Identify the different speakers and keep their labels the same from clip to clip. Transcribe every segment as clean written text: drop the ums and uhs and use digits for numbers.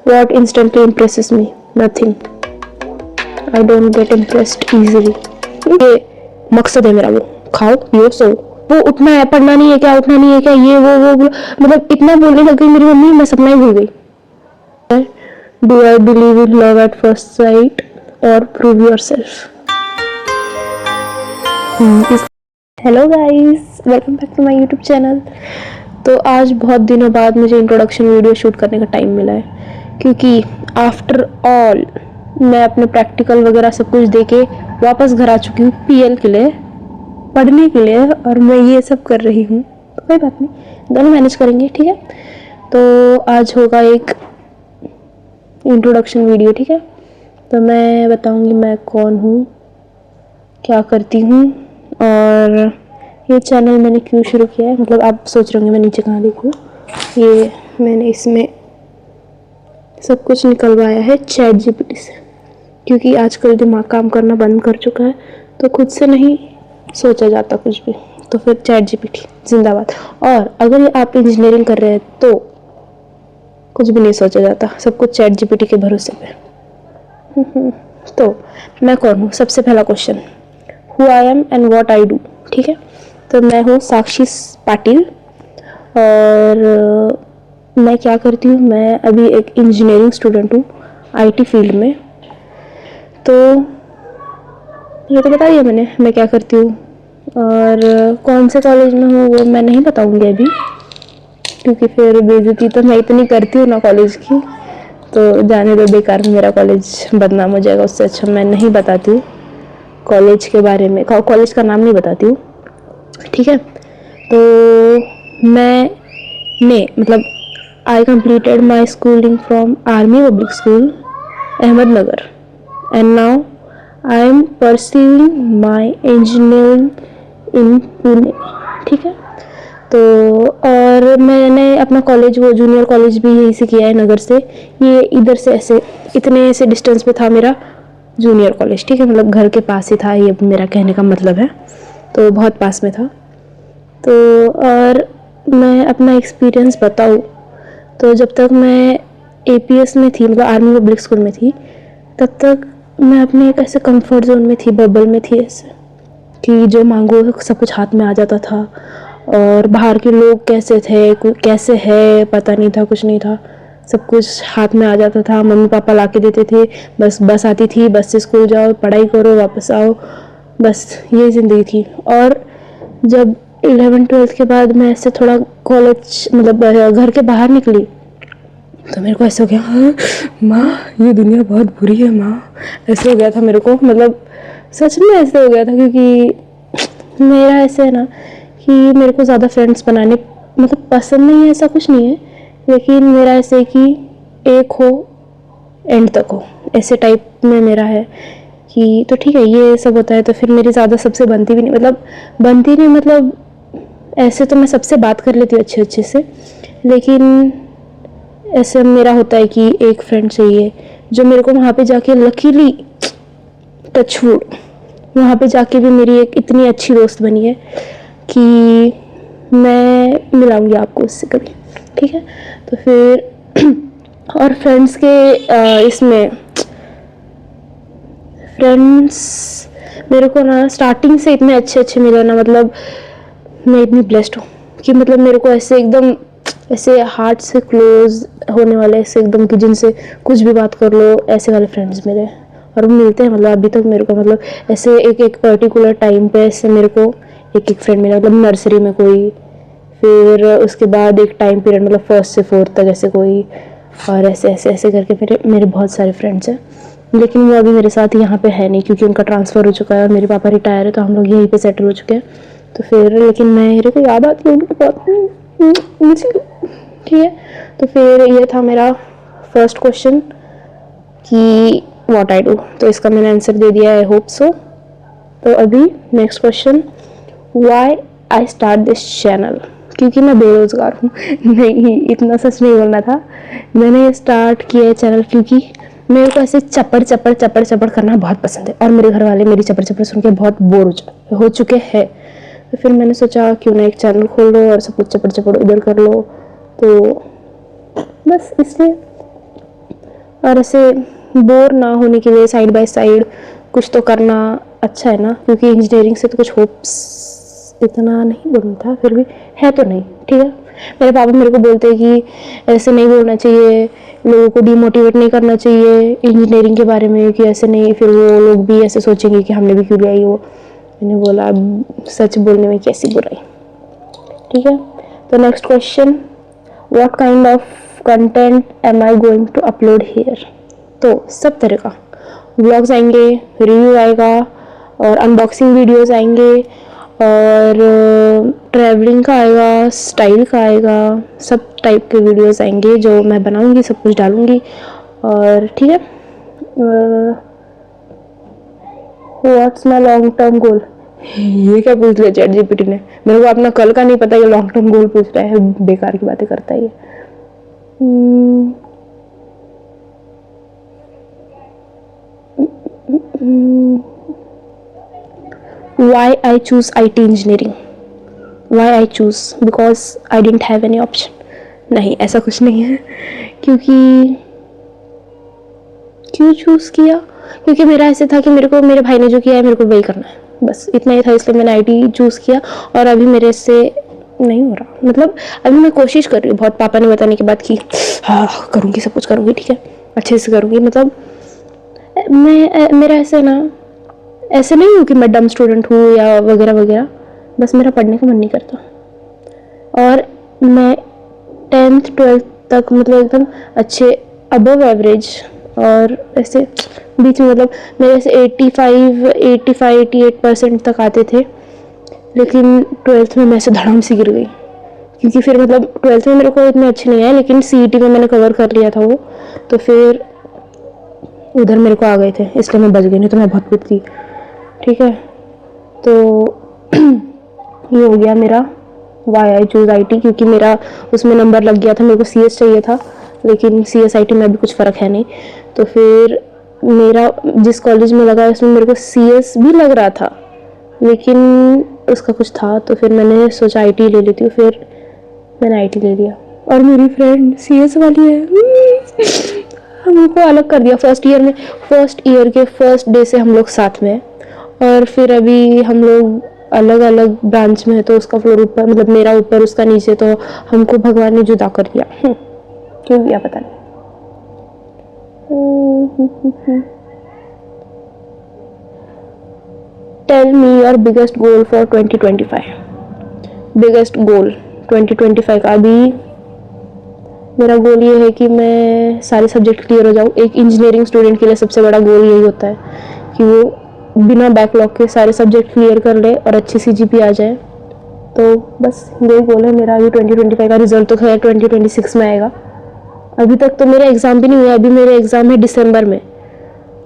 Speaker 1: What instantly impresses me? Nothing. I don't get impressed easily. ये मकसद है मेरा, वो खाओ पियो सो। वो उठना है, पढ़ना नहीं है क्या, उठना नहीं है क्या, ये वो मतलब इतना बोलने लग गई मेरी मम्मी, मैं सपना ही भूल गई। Do I believe in love at first sight or prove yourself? Hello guys, welcome back to my YouTube channel. तो आज बहुत दिनों बाद मुझे इंट्रोडक्शन वीडियो शूट करने का टाइम मिला है, क्योंकि आफ्टर ऑल मैं अपने प्रैक्टिकल वगैरह सब कुछ देके वापस घर आ चुकी हूँ पीएल के लिए, पढ़ने के लिए, और मैं ये सब कर रही हूँ। तो कोई बात नहीं, दोनों मैनेज करेंगे, ठीक है। तो आज होगा एक इंट्रोडक्शन वीडियो, ठीक है। तो मैं बताऊँगी मैं कौन हूँ, क्या करती हूँ, और ये चैनल मैंने क्यों शुरू किया है। मतलब आप सोच रहे होंगे मैं नीचे कहाँ देखूँ, ये मैंने इसमें सब कुछ निकलवाया है चैट जीपीटी से, क्योंकि आजकल दिमाग काम करना बंद कर चुका है, तो खुद से नहीं सोचा जाता कुछ भी, तो फिर चैट जीपीटी जिंदाबाद। और अगर आप इंजीनियरिंग कर रहे हैं तो कुछ भी नहीं सोचा जाता, सब कुछ चैट जीपीटी के भरोसे पे। तो मैं कौन हूँ, सबसे पहला question, who I am and what I do, ठीक है। तो मैं हूँ साक्षी पाटिल, और मैं क्या करती हूँ, मैं अभी एक इंजीनियरिंग स्टूडेंट हूँ आईटी फील्ड में। तो ये तो बता दिया मैंने मैं क्या करती हूँ, और कौन से कॉलेज में हूँ वो मैं नहीं बताऊँगी अभी, क्योंकि फिर बेइज्जती तो मैं इतनी करती हूँ ना कॉलेज की, तो जाने दो, बेकार में मेरा कॉलेज बदनाम हो जाएगा। उससे अच्छा मैं नहीं बताती हूँ कॉलेज के बारे में, कॉलेज का नाम नहीं बताती हूँ, ठीक है। तो मैंने मतलब I completed my schooling from army public school Ahmednagar, and now I am pursuing my engineering in Pune, ठीक है। तो और मैंने अपना कॉलेज, वो जूनियर कॉलेज भी यहीं से किया है, नगर से। ये इधर से ऐसे इतने से डिस्टेंस पे था मेरा जूनियर कॉलेज, ठीक है। मतलब घर के पास ही था, ये मेरा कहने का मतलब है, तो बहुत पास में था। तो और मैं अपना एक्सपीरियंस बताऊँ तो जब तक मैं एपीएस में थी, मतलब आर्मी पब्लिक स्कूल में थी, तब तक मैं अपने एक ऐसे कंफर्ट जोन में थी, बबल में थी, ऐसे कि जो मांगो सब कुछ हाथ में आ जाता था, और बाहर के लोग कैसे थे, कैसे है पता नहीं था, कुछ नहीं था, सब कुछ हाथ में आ जाता था। मम्मी पापा ला के देते थे, बस आती थी, बस से स्कूल जाओ, पढ़ाई करो, वापस आओ, बस ये ज़िंदगी थी। और जब 11वीं-12वीं के बाद मैं ऐसे थोड़ा कॉलेज, मतलब घर के बाहर निकली, तो मेरे को ऐसा हो गया, हाँ माँ ये दुनिया बहुत बुरी है माँ, ऐसे हो गया था मेरे को। मतलब सच में ऐसे हो गया था, क्योंकि मेरा ऐसे है ना कि मेरे को ज़्यादा फ्रेंड्स बनाने मतलब पसंद नहीं है, ऐसा कुछ नहीं है, लेकिन मेरा ऐसे है कि एक हो एंड तक हो, ऐसे टाइप में मेरा है कि तो ठीक है ये सब होता है। तो फिर मेरी ज़्यादा सबसे बनती भी नहीं, मतलब बनती नहीं, मतलब ऐसे तो मैं सबसे बात कर लेती हूँ अच्छे अच्छे से, लेकिन ऐसे मेरा होता है कि एक फ्रेंड चाहिए जो मेरे को वहाँ पे जाके लकीली टचवुड वहाँ पे जाके भी मेरी एक इतनी अच्छी दोस्त बनी है कि मैं मिलाऊंगी आपको उससे कभी, ठीक है। तो फिर और फ्रेंड्स के इसमें फ्रेंड्स मेरे को ना स्टार्टिंग से इतने अच्छे अच्छे मिले ना, मतलब मैं इतनी ब्लेस्ड हूँ कि मतलब मेरे को ऐसे एकदम ऐसे हार्ट से क्लोज होने वाले, ऐसे एकदम कि जिनसे कुछ भी बात कर लो, ऐसे वाले फ्रेंड्स मेरे, और वो मिलते हैं। मतलब अभी तक मेरे को मतलब ऐसे एक एक पर्टिकुलर टाइम पे ऐसे मेरे को एक एक फ्रेंड मिला, मतलब नर्सरी में कोई, फिर उसके बाद एक टाइम पीरियड मतलब 1st से 4th तक ऐसे कोई, और ऐसे ऐसे ऐसे करके मेरे मेरे बहुत सारे फ्रेंड्स हैं। लेकिन वो अभी मेरे साथ यहाँ पे है नहीं, क्योंकि उनका ट्रांसफ़र हो चुका है और मेरे पापा रिटायर है, तो हम लोग यहीं पे सेटल हो चुके हैं। तो फिर लेकिन मेरे को याद आती है उनकी बहुत, ठीक है। तो फिर ये था मेरा फर्स्ट क्वेश्चन कि व्हाट आई डू, तो इसका मैंने आंसर दे दिया, आई होप सो। तो अभी next question, why I start this channel, क्योंकि मैं बेरोज़गार हूँ। नहीं, इतना सच नहीं बोलना था। मैंने स्टार्ट किया है चैनल क्योंकि मेरे को ऐसे चप्पड़ चप्पड़ चप्पड़ चप्पड़ करना बहुत पसंद है, और मेरे घर वाले मेरी चप्पड़ चप्पड़ सुन के बहुत बोर हो चुके हैं। तो फिर मैंने सोचा क्यों ना एक चैनल खोल लो और सब कुछ चप्पड़ चप्पड़ उधर कर लो, तो बस इसलिए। और ऐसे बोर ना होने के लिए साइड बाय साइड कुछ तो करना अच्छा है ना, क्योंकि इंजीनियरिंग से तो कुछ होप्स इतना नहीं बनता, फिर भी है तो नहीं, ठीक है। मेरे पापा मेरे को बोलते हैं कि ऐसे नहीं बोलना चाहिए, लोगों को डिमोटिवेट नहीं करना चाहिए इंजीनियरिंग के बारे में, कि ऐसे नहीं फिर वो लोग भी ऐसे सोचेंगे कि हमने भी क्यों लिया ही वो। मैंने बोला अब सच बोलने में कैसी बुराई, ठीक है। तो next question, what kind of content am I going to upload here. तो सब तरह का व्लॉग्स आएंगे, रिव्यू आएगा और अनबॉक्सिंग वीडियोस आएंगे और ट्रैवलिंग का आएगा, स्टाइल का आएगा, सब टाइप के वीडियोस आएंगे जो मैं बनाऊंगी, सब कुछ डालूंगी। और ठीक है, what's my long term goal, ये क्या पूछ लिया चैट जीपीटी ने। मेरे को अपना कल का नहीं पता, ये लॉन्ग टर्म गोल पूछ रहा है, बेकार की बातें करता है ये। Why I choose IT engineering? Why I choose? Because I didn't have any option. नहीं, ऐसा कुछ नहीं है। क्यों चूज़ किया? क्योंकि मेरा ऐसे था कि मेरे भाई ने जो किया है मेरे को वही करना है, बस इतना ही था, इसलिए मैंने IT चूज़ किया। और अभी मेरे से नहीं हो रहा, मतलब अभी मैं कोशिश कर रही हूँ बहुत, पापा ने बताने के बाद कि हाँ करूँगी, सब कुछ करूँगी, ठीक है, अच्छे से करूँगी। मतलब मेरा ऐसे ना, ऐसे नहीं हूँ कि मैं डम स्टूडेंट हूँ या वगैरह वगैरह, बस मेरा पढ़ने का मन नहीं करता। और मैं 10th 12th तक मतलब एकदम अच्छे अबव एवरेज और ऐसे बीच में, मतलब मेरे ऐसे 88% तक आते थे। लेकिन 12th में मैं ऐसे धड़ाम से गिर गई, क्योंकि फिर मतलब 12th में मेरे को इतने अच्छे नहीं आए, लेकिन CET में मैंने कवर कर लिया था वो, तो फिर उधर मेरे को आ गए थे, इसलिए मैं बच गई, नहीं तो मैं बहुत पिटती, ठीक है। तो ये हो गया मेरा वाई आई चूज़ IT, क्योंकि मेरा उसमें नंबर लग गया था, मेरे को CS चाहिए था, लेकिन CS IT में भी कुछ फ़र्क है नहीं। तो फिर मेरा जिस कॉलेज में लगा उसमें मेरे को CS भी लग रहा था, लेकिन उसका कुछ था, तो फिर मैंने सोचा IT ले लेती हूँ, फिर मैंने IT ले लिया। और मेरी फ्रेंड CS वाली है, हमको अलग कर दिया फर्स्ट ईयर में। फर्स्ट ईयर के फर्स्ट डे से हम लोग साथ में, और फिर अभी हम लोग अलग अलग ब्रांच में है, तो उसका फ्लोर ऊपर, मतलब मेरा ऊपर उसका नीचे, तो हमको भगवान ने जुदा कर दिया। क्यों किया पता नहीं। Tell me your biggest goal for 2025। Biggest goal 2025 का अभी मेरा गोल ये है कि मैं सारे सब्जेक्ट क्लियर हो जाऊँ। एक इंजीनियरिंग स्टूडेंट के लिए सबसे बड़ा गोल यही होता है कि वो बिना बैकलॉग के सारे सब्जेक्ट क्लियर कर ले और अच्छी CGPA आ जाए। तो बस यही गोल है मेरा। अभी 2025 का रिजल्ट तो खैर 2026 में आएगा। अभी तक तो मेरा एग्ज़ाम भी नहीं हुआ, अभी मेरे एग्ज़ाम है दिसंबर में,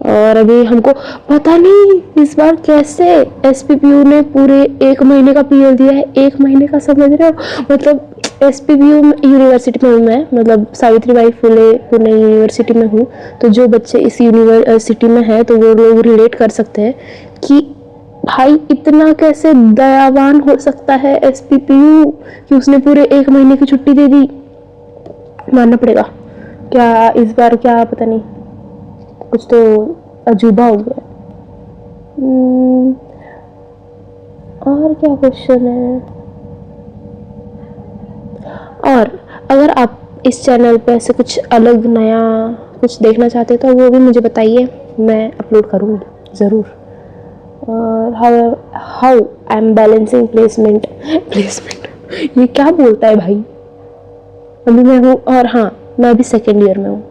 Speaker 1: और अभी हमको पता नहीं इस बार कैसे SPPU ने पूरे 1 महीने का PL दिया है। 1 महीने का, समझ रहे हो? मतलब SPPU यूनिवर्सिटी में हूँ मैं, मतलब सावित्रीबाई फुले पुणे यूनिवर्सिटी में हूँ। तो जो बच्चे इस यूनिवर्सिटी में हैं तो वो लोग रिलेट कर सकते हैं कि भाई इतना कैसे दयावान हो सकता है SPPU कि उसने पूरे 1 महीने की छुट्टी दे दी। मानना पड़ेगा। क्या इस बार, क्या पता नहीं, कुछ तो अजूबा हो गया। और क्या क्वेश्चन है? और अगर आप इस चैनल पे ऐसे कुछ अलग नया कुछ देखना चाहते हो तो वो भी मुझे बताइए, मैं अपलोड करूँगी ज़रूर। और how I am balancing placement ये क्या बोलता है भाई? अभी मैं हूँ, और हाँ मैं अभी 2nd ईयर में हूँ।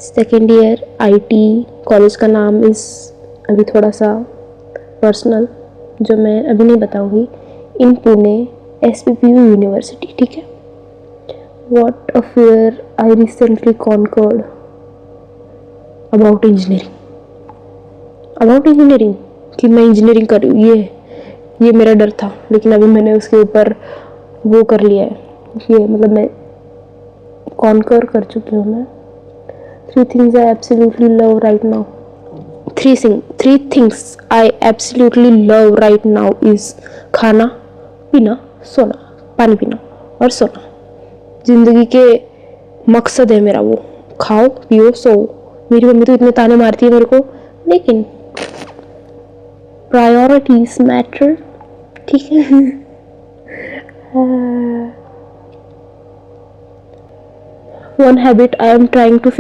Speaker 1: 2nd ईयर IT कॉलेज का नाम इस अभी थोड़ा सा पर्सनल, जो मैं अभी नहीं बताऊँगी, इन पुणे SPPU यूनिवर्सिटी, ठीक है। What a fear I recently conquered about engineering कि मैं इंजीनियरिंग कर रही हूँ, ये मेरा डर था, लेकिन अभी मैंने उसके ऊपर वो कर लिया है, ये मतलब मैं कॉन्कर कर चुकी हूँ मैं। 3 things I absolutely love right now. 3 things I absolutely love right now is खाना पीना सोना, पानी पीना और सोना। जिंदगी के मकसद है मेरा वो खाओ पियो सो। मेरी मम्मी तो इतने ताने मारती है मेरे को, लेकिन प्रायोरिटीज मैटर, ठीक है। One habit I am trying to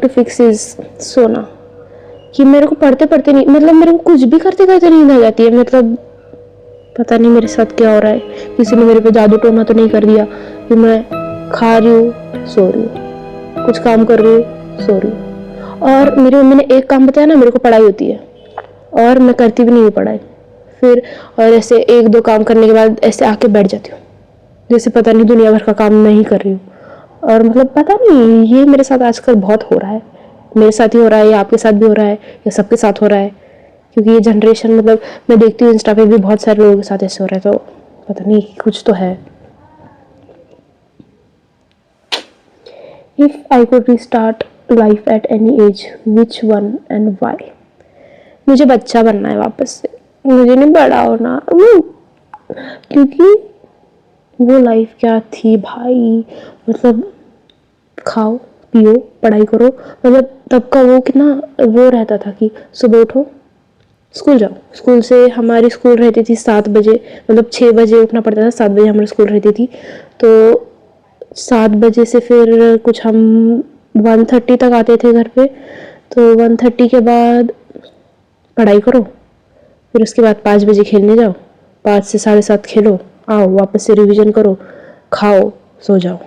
Speaker 1: fix is सोना। कि मेरे को पढ़ते पढ़ते नहीं, मतलब मेरे को कुछ भी करते करते नींद आ जाती है। मतलब पता नहीं मेरे साथ क्या हो रहा है, किसी ने मेरे पे जादू टोना तो नहीं कर दिया कि मैं खा रही हूँ सो रही हूँ, कुछ काम कर रही हूँ सो रही हूँ। और मेरी मम्मी ने एक काम बताया ना, मेरे को पढ़ाई होती है और मैं करती भी नहीं हूँ पढ़ाई। फिर और ऐसे एक दो काम करने के बाद ऐसे आके बैठ जाती हूँ, जैसे पता नहीं दुनिया भर का काम मैं ही कर रही हूँ। और मतलब पता नहीं ये मेरे साथ आजकल बहुत हो रहा है। मेरे साथ ही हो रहा है या आपके साथ भी हो रहा है या सबके साथ हो रहा है, क्योंकि ये जनरेशन, मतलब मैं देखती हूँ इंस्टा पे भी बहुत सारे लोगों के साथ ऐसे हो रहा है, तो पता नहीं कुछ तो है। If I could restart life at any age, which one and why? मुझे बच्चा बनना है वापस से, मुझे नहीं बड़ा होना, क्योंकि वो लाइफ क्या थी भाई। मतलब खाओ पियो पढ़ाई करो, मतलब तब का वो कितना वो रहता था कि सुबह उठो स्कूल जाओ। स्कूल से हमारी स्कूल रहती थी 7 बजे, मतलब 6 बजे उठना पड़ता था, 7 बजे हमारी स्कूल रहती थी। तो 7 बजे से फिर कुछ हम 1:30 तक आते थे घर पे। तो 1:30 के बाद पढ़ाई करो, फिर उसके बाद 5 बजे खेलने जाओ, 5 से 7:30 खेलो, आओ वापस से रिवीजन करो, खाओ सो जाओ।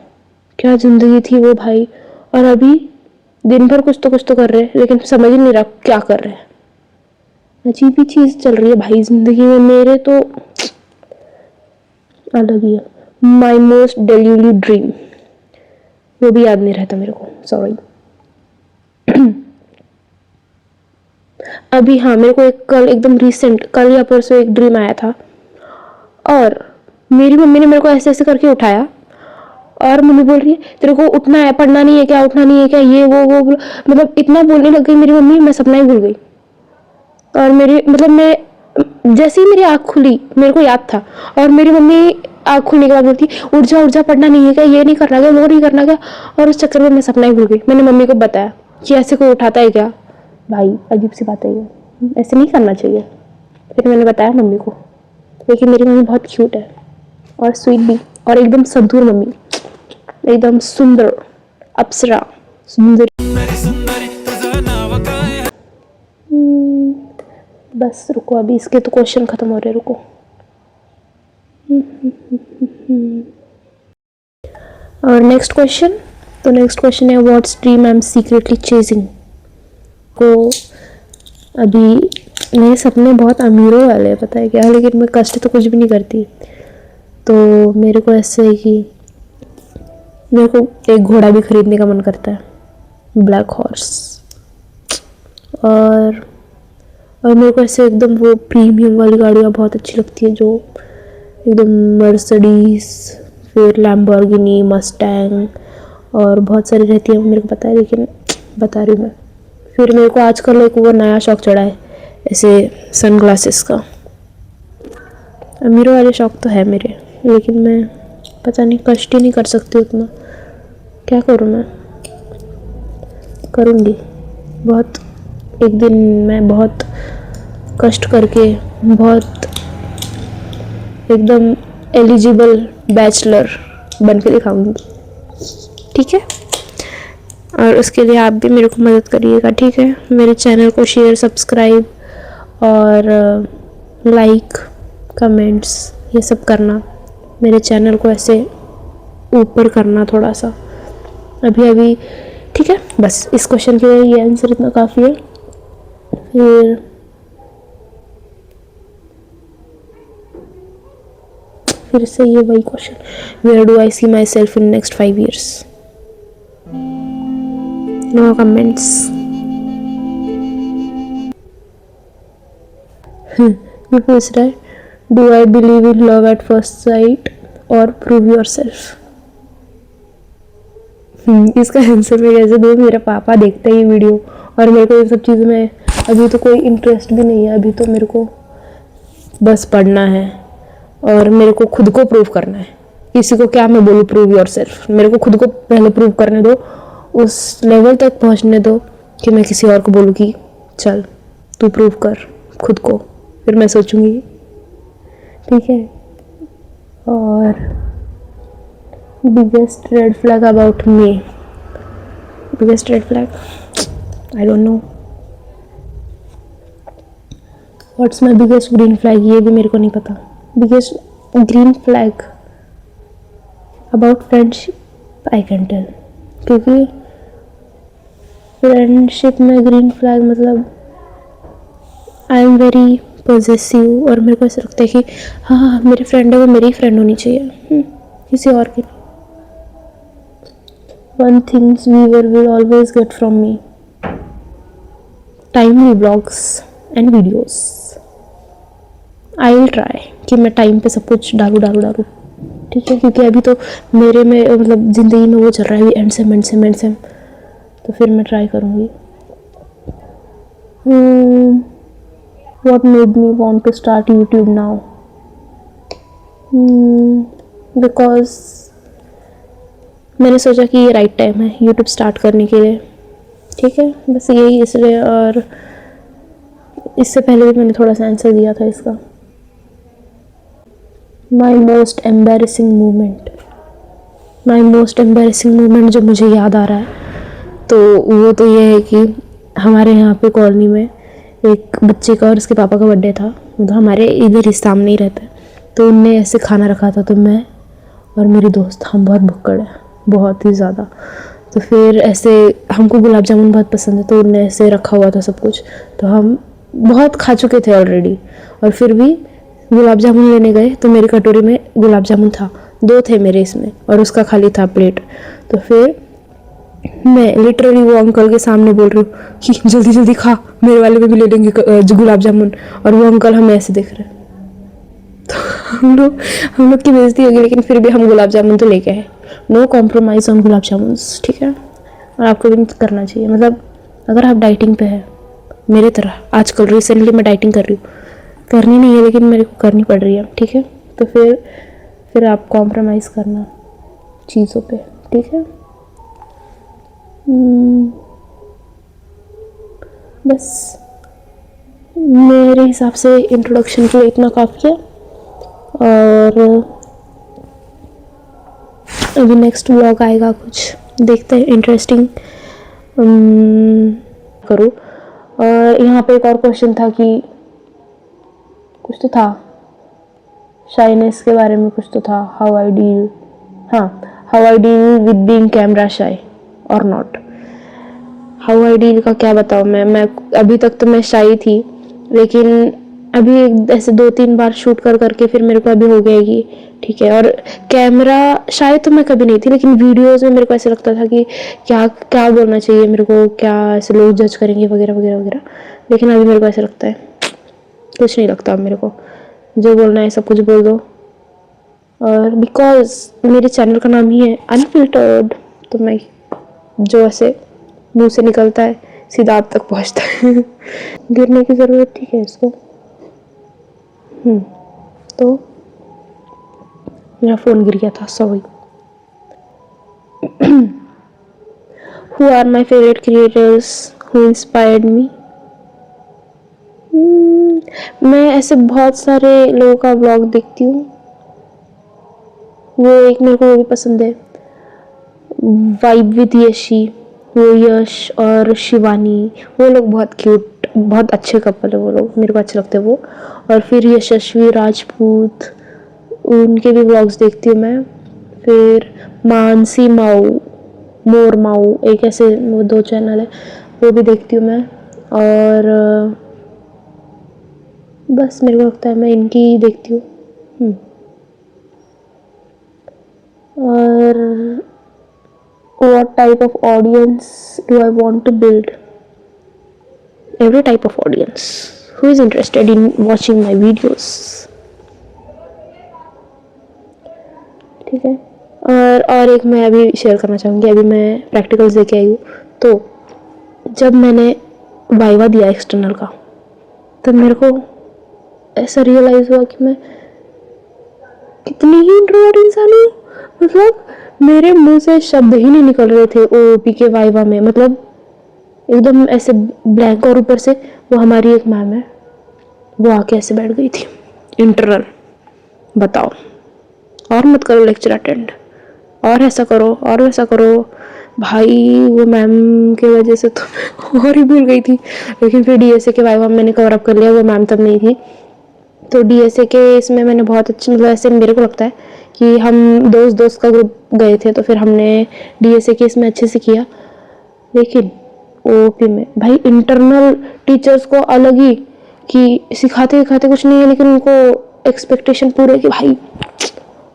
Speaker 1: क्या ज़िंदगी थी वो भाई। और अभी दिन भर कुछ तो कर रहे हैं, लेकिन समझ ही नहीं रहा क्या कर रहे हैं। अजीब ही चीज़ चल रही है भाई ज़िंदगी में। मेरे तो अलग ही है। माई मोस्ट डेल्यूली ड्रीम, वो भी याद नहीं रहता मेरे को, सॉरी। अभी हाँ, मेरे को एक कल एकदम रिसेंट, कल या परसों एक ड्रीम आया था, और मेरी मम्मी ने मेरे को ऐसे ऐसे करके उठाया और मम्मी बोल रही है तेरे को उठना है, पढ़ना नहीं है क्या, उठना नहीं है क्या, ये वो मतलब इतना बोलने लग गई मेरी मम्मी, मैं सपना ही भूल गई। और मेरी मतलब मैं जैसे ही मेरी आँख खुली मेरे को याद था, और मेरी मम्मी आँख खुलने के बाद बोलती उठ जा पढ़ना नहीं है क्या, ये नहीं करना क्या, वो नहीं करना क्या। और उस चक्कर में मैं सपना ही भूल गई। मैंने मम्मी को बताया कि ऐसे कोई उठाता है क्या। भाई अजीब सी बात है ये, ऐसे नहीं करना चाहिए। फिर मैंने बताया मम्मी को, लेकिन मेरी मम्मी बहुत क्यूट है और स्वीट भी, और एकदम संतूर मम्मी, एकदम सुंदर अप्सरा सुंदर। बस रुको, अभी इसके तो क्वेश्चन खत्म हो रहे, रुको। और नेक्स्ट क्वेश्चन है what's dream I am secretly chasing. को अभी मेरे सपने बहुत अमीरों वाले हैं पता है क्या, लेकिन मैं कष्ट तो कुछ भी नहीं करती। तो मेरे को ऐसे है कि मेरे को एक घोड़ा भी खरीदने का मन करता है, ब्लैक हॉर्स। और मेरे को ऐसे एकदम वो प्रीमियम वाली गाड़ियाँ बहुत अच्छी लगती है, जो एकदम मर्सिडीज, फिर लैम्बोर्गिनी, मस्टैंग और बहुत सारी रहती है, मेरे को पता है, लेकिन बता रही हूँ मैं। फिर मेरे को आजकल एक वो नया शौक चढ़ा है ऐसे सनग्लासेस का। अमीरों वाले शौक तो है मेरे, लेकिन मैं पता नहीं कष्ट ही नहीं कर सकती उतना। क्या करूँ मैं, करूँगी बहुत, एक दिन मैं बहुत कष्ट करके बहुत एकदम एलिजिबल बैचलर बन के दिखाऊंगी, ठीक है। और उसके लिए आप भी मेरे को मदद करिएगा, ठीक है। मेरे चैनल को शेयर, सब्सक्राइब और लाइक, कमेंट्स ये सब करना, मेरे चैनल को ऐसे ऊपर करना थोड़ा सा अभी, ठीक है। बस इस क्वेश्चन के लिए ये आंसर इतना काफ़ी है। फिर से ये वही question, where do I see myself in next 5 years? No comments. ये पूछ रहा है do I believe in love at first sight और प्रूव योर सेल्फ। इसका आंसर मैं कैसे दूँ, मेरा पापा देखते हैं ये वीडियो, और मेरे को ये सब चीज़ों में अभी तो कोई इंटरेस्ट भी नहीं है। अभी तो मेरे को बस पढ़ना है और मेरे को खुद को प्रूव करना है। किसी को क्या मैं बोलूँ, प्रूव योर सेल्फ, मेरे को खुद को पहले प्रूव करने दो, उस लेवल तक पहुंचने दो कि मैं किसी और को बोलूँ कि चल तू प्रूव कर खुद को, फिर मैं सोचूंगी, ठीक है। और biggest red flag about me, biggest red flag, I don't know what's my biggest green flag, ये भी मेरे को नहीं पता। Biggest green flag about friendship I can tell, क्योंकि फ्रेंडशिप में ग्रीन फ्लैग मतलब आई एम वेरी पॉजेसिव, और मेरे को ऐसा लगता है कि हाँ मेरी फ्रेंड है वो मेरी फ्रेंड होनी चाहिए, किसी और की। One things viewer will always get from me, timely blogs and videos. I will try कि मैं टाइम पे सब कुछ डालूँ, ठीक है, क्योंकि अभी तो मेरे में मतलब ज़िंदगी में वो चल रहा है अभी एंड सेम, तो फिर मैं ट्राई करूँगी। What made me want to start YouTube now? Because मैंने सोचा कि ये राइट टाइम है YouTube स्टार्ट करने के लिए, ठीक है, बस यही इसलिए। और इससे पहले भी मैंने थोड़ा सा आंसर दिया था इसका। माई मोस्ट एम्बेरसिंग मोमेंट जो मुझे याद आ रहा है तो वो तो ये है कि हमारे यहाँ पे कॉलोनी में एक बच्चे का और उसके पापा का बर्थडे था, मतलब हमारे इधर ही सामने ही रहता है, तो उनने ऐसे खाना रखा था, तो मैं और मेरी दोस्त हम बहुत भुक्कड़ है, बहुत ही ज़्यादा। तो फिर ऐसे हमको गुलाब जामुन बहुत पसंद है, तो उनने ऐसे रखा हुआ था सब कुछ, तो हम बहुत खा चुके थे ऑलरेडी, और फिर भी गुलाब जामुन लेने गए तो मेरी कटोरी में गुलाब जामुन था, 2 थे मेरे इसमें, और उसका खाली था प्लेट। तो फिर मैं लिटरली वो अंकल के सामने बोल रही हूँ कि जल्दी जल्दी खा, मेरे वाले में भी ले लेंगे गुलाब जामुन, और वो अंकल हमें ऐसे देख रहे हैं। तो हम लोग की बेइज्जती होगी, लेकिन फिर भी हम गुलाब जामुन तो लेके आए। No compromise on gulab jamun, ठीक है। और आपको भी करना चाहिए, मतलब अगर आप डाइटिंग पे है मेरे तरह, आजकल रिसेंटली मैं डाइटिंग कर रही हूँ, करनी नहीं है लेकिन मेरे को करनी पड़ रही है, ठीक है, तो फिर आप कॉम्प्रोमाइज़ करना चीज़ों पे, ठीक है। बस मेरे हिसाब से इंट्रोडक्शन के लिए इतना काफ़ी है, और अभी नेक्स्ट व्लॉग आएगा, कुछ देखते हैं इंटरेस्टिंग करूँ। और यहाँ पे एक और क्वेश्चन था कि कुछ तो था शाइनेस के बारे में, कुछ तो था, how I deal with being camera शाई और नॉट। हाउ आई डील का क्या बताऊँ मैं अभी तक तो मैं शाई थी, लेकिन अभी ऐसे 2-3 बार शूट करके फिर मेरे को अभी हो गया कि ठीक है। और कैमरा शाय तो मैं कभी नहीं थी, लेकिन वीडियोस में मेरे को ऐसा लगता था कि क्या क्या बोलना चाहिए मेरे को, क्या ऐसे लोग जज करेंगे वगैरह वगैरह वगैरह, लेकिन अभी मेरे को ऐसा लगता है कुछ नहीं लगता, मेरे को जो बोलना है सब कुछ बोल दो। और बिकॉज मेरे चैनल का नाम ही है अनफिल्टर्ड, तो मैं जो ऐसे मुंह से निकलता है सीधा आप तक पहुंचता है। गिरने की ज़रूरत ठीक है इसको। तो मेरा फ़ोन गिर गया था, sorry. Who are my favorite creators who inspired me? मैं ऐसे बहुत सारे लोगों का व्लॉग देखती हूँ, वो एक मेरे को वो भी पसंद है, वाइब विद यशी, वो यश और शिवानी, वो लोग बहुत क्यूट, बहुत अच्छे कपल है वो लोग, मेरे को अच्छे लगते हैं वो। और फिर यशस्वी राजपूत, उनके भी व्लॉग्स देखती हूँ मैं। फिर मानसी माऊ, मोर माऊ, एक ऐसे वो 2 चैनल है, वो भी देखती हूँ मैं। और बस मेरे को लगता है मैं इनकी ही देखती हूँ। और what type of audience do I want to build? Every type of audience who is interested in watching my videos. ठीक है। और एक मैं अभी शेयर करना चाहूँगी, अभी मैं प्रैक्टिकल्स लेके आई हूँ, तो जब मैंने वाइवा दिया एक्सटर्नल का, तब मेरे को ऐसा रियलाइज़ हुआ कि मैं कितनी ही इंट्रोवर्ट इंसान हूँ। मतलब मेरे मुंह से शब्द ही नहीं निकल रहे थे ओपी के वाइवा में, मतलब एकदम ऐसे ब्लैंक। और ऊपर से वो हमारी एक मैम है, वो आके ऐसे बैठ गई थी, इंटरनल, बताओ, और मत करो लेक्चर अटेंड, और ऐसा करो और वैसा करो। भाई वो मैम के वजह से तो और ही भूल गई थी। लेकिन फिर डीएसए के वाइवा मैंने कवर अप कर लिया, वो मैम तब नहीं थी। तो डीएसए के इसमें मैंने बहुत अच्छी, मतलब ऐसे मेरे को लगता है कि हम दोस्त दोस्त का ग्रुप गए थे, तो फिर हमने डीएसए के इसमें अच्छे से किया। लेकिन ओपी में भाई इंटरनल टीचर्स को अलग ही, कि सिखाते सिखाते कुछ नहीं है, लेकिन उनको एक्सपेक्टेशन पूरे कि भाई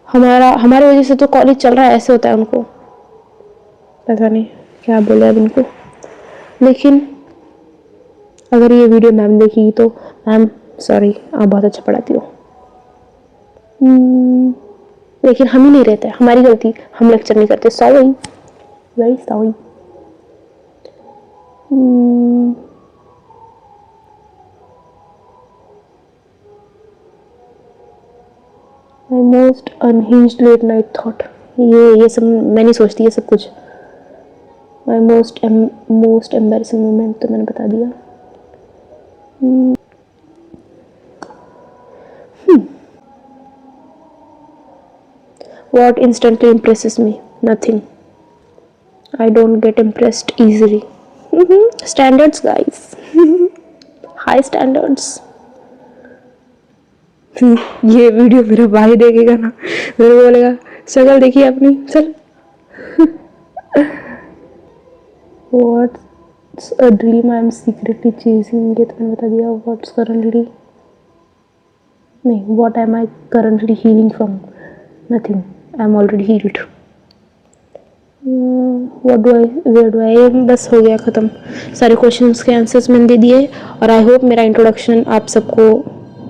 Speaker 1: हमारे वजह से तो कॉलेज चल रहा है, ऐसे होता है उनको। पता नहीं क्या बोले अब इनको। लेकिन अगर ये वीडियो मैम देखी तो मैम सॉरी, आप बहुत अच्छा पढ़ाती हो। लेकिन हम ही नहीं रहते, हमारी गलती, हम लेक्चर नहीं करते, sorry, very sorry. My most unhinged late night thought, ये सब मैं नहीं सोचती ये सब कुछ। माई मोस्ट एम्बैरेसिंग मोमेंट तो मैंने बता दिया। What instantly impresses me? Nothing. I don't get impressed easily. Standards, guys. High standards. ये वीडियो मेरा भाई देखेगा ना, मेरे को बोलेगा शक्ल देखिए अपनी, चल। What's a dream I am secretly chasing? ये तो मैंने बता दिया। What's currently, नहीं, what am I currently healing from? Nothing. I am already healed. What do I, where do I, बस हो गया ख़त्म। सारे क्वेश्चंस के आंसर्स मैंने दे दिए, और आई होप मेरा इंट्रोडक्शन आप सबको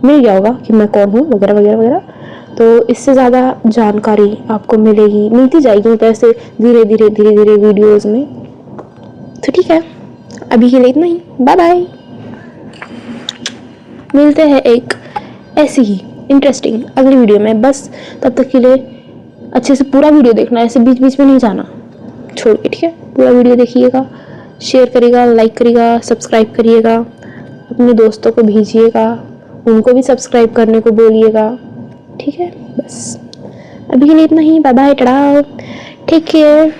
Speaker 1: मिल गया होगा कि मैं कौन हूँ वगैरह वगैरह वगैरह। तो इससे ज़्यादा जानकारी आपको मिलेगी, मिलती जाएगी, मतलब ऐसे धीरे धीरे धीरे धीरे वीडियोज़ में। तो ठीक है, अभी के लिए इतना ही, बाय बाय। मिलते हैं एक ऐसी ही इंटरेस्टिंग अगली वीडियो में। बस तब तक के लिए अच्छे से पूरा वीडियो देखना, ऐसे बीच बीच में नहीं जाना छोड़ के, ठीक है। पूरा वीडियो देखिएगा, शेयर करिएगा, लाइक करिएगा, सब्सक्राइब करिएगा, अपने दोस्तों को भेजिएगा, उनको भी सब्सक्राइब करने को बोलिएगा, ठीक है। बस अभी के लिए इतना ही, bye bye, tata, take care.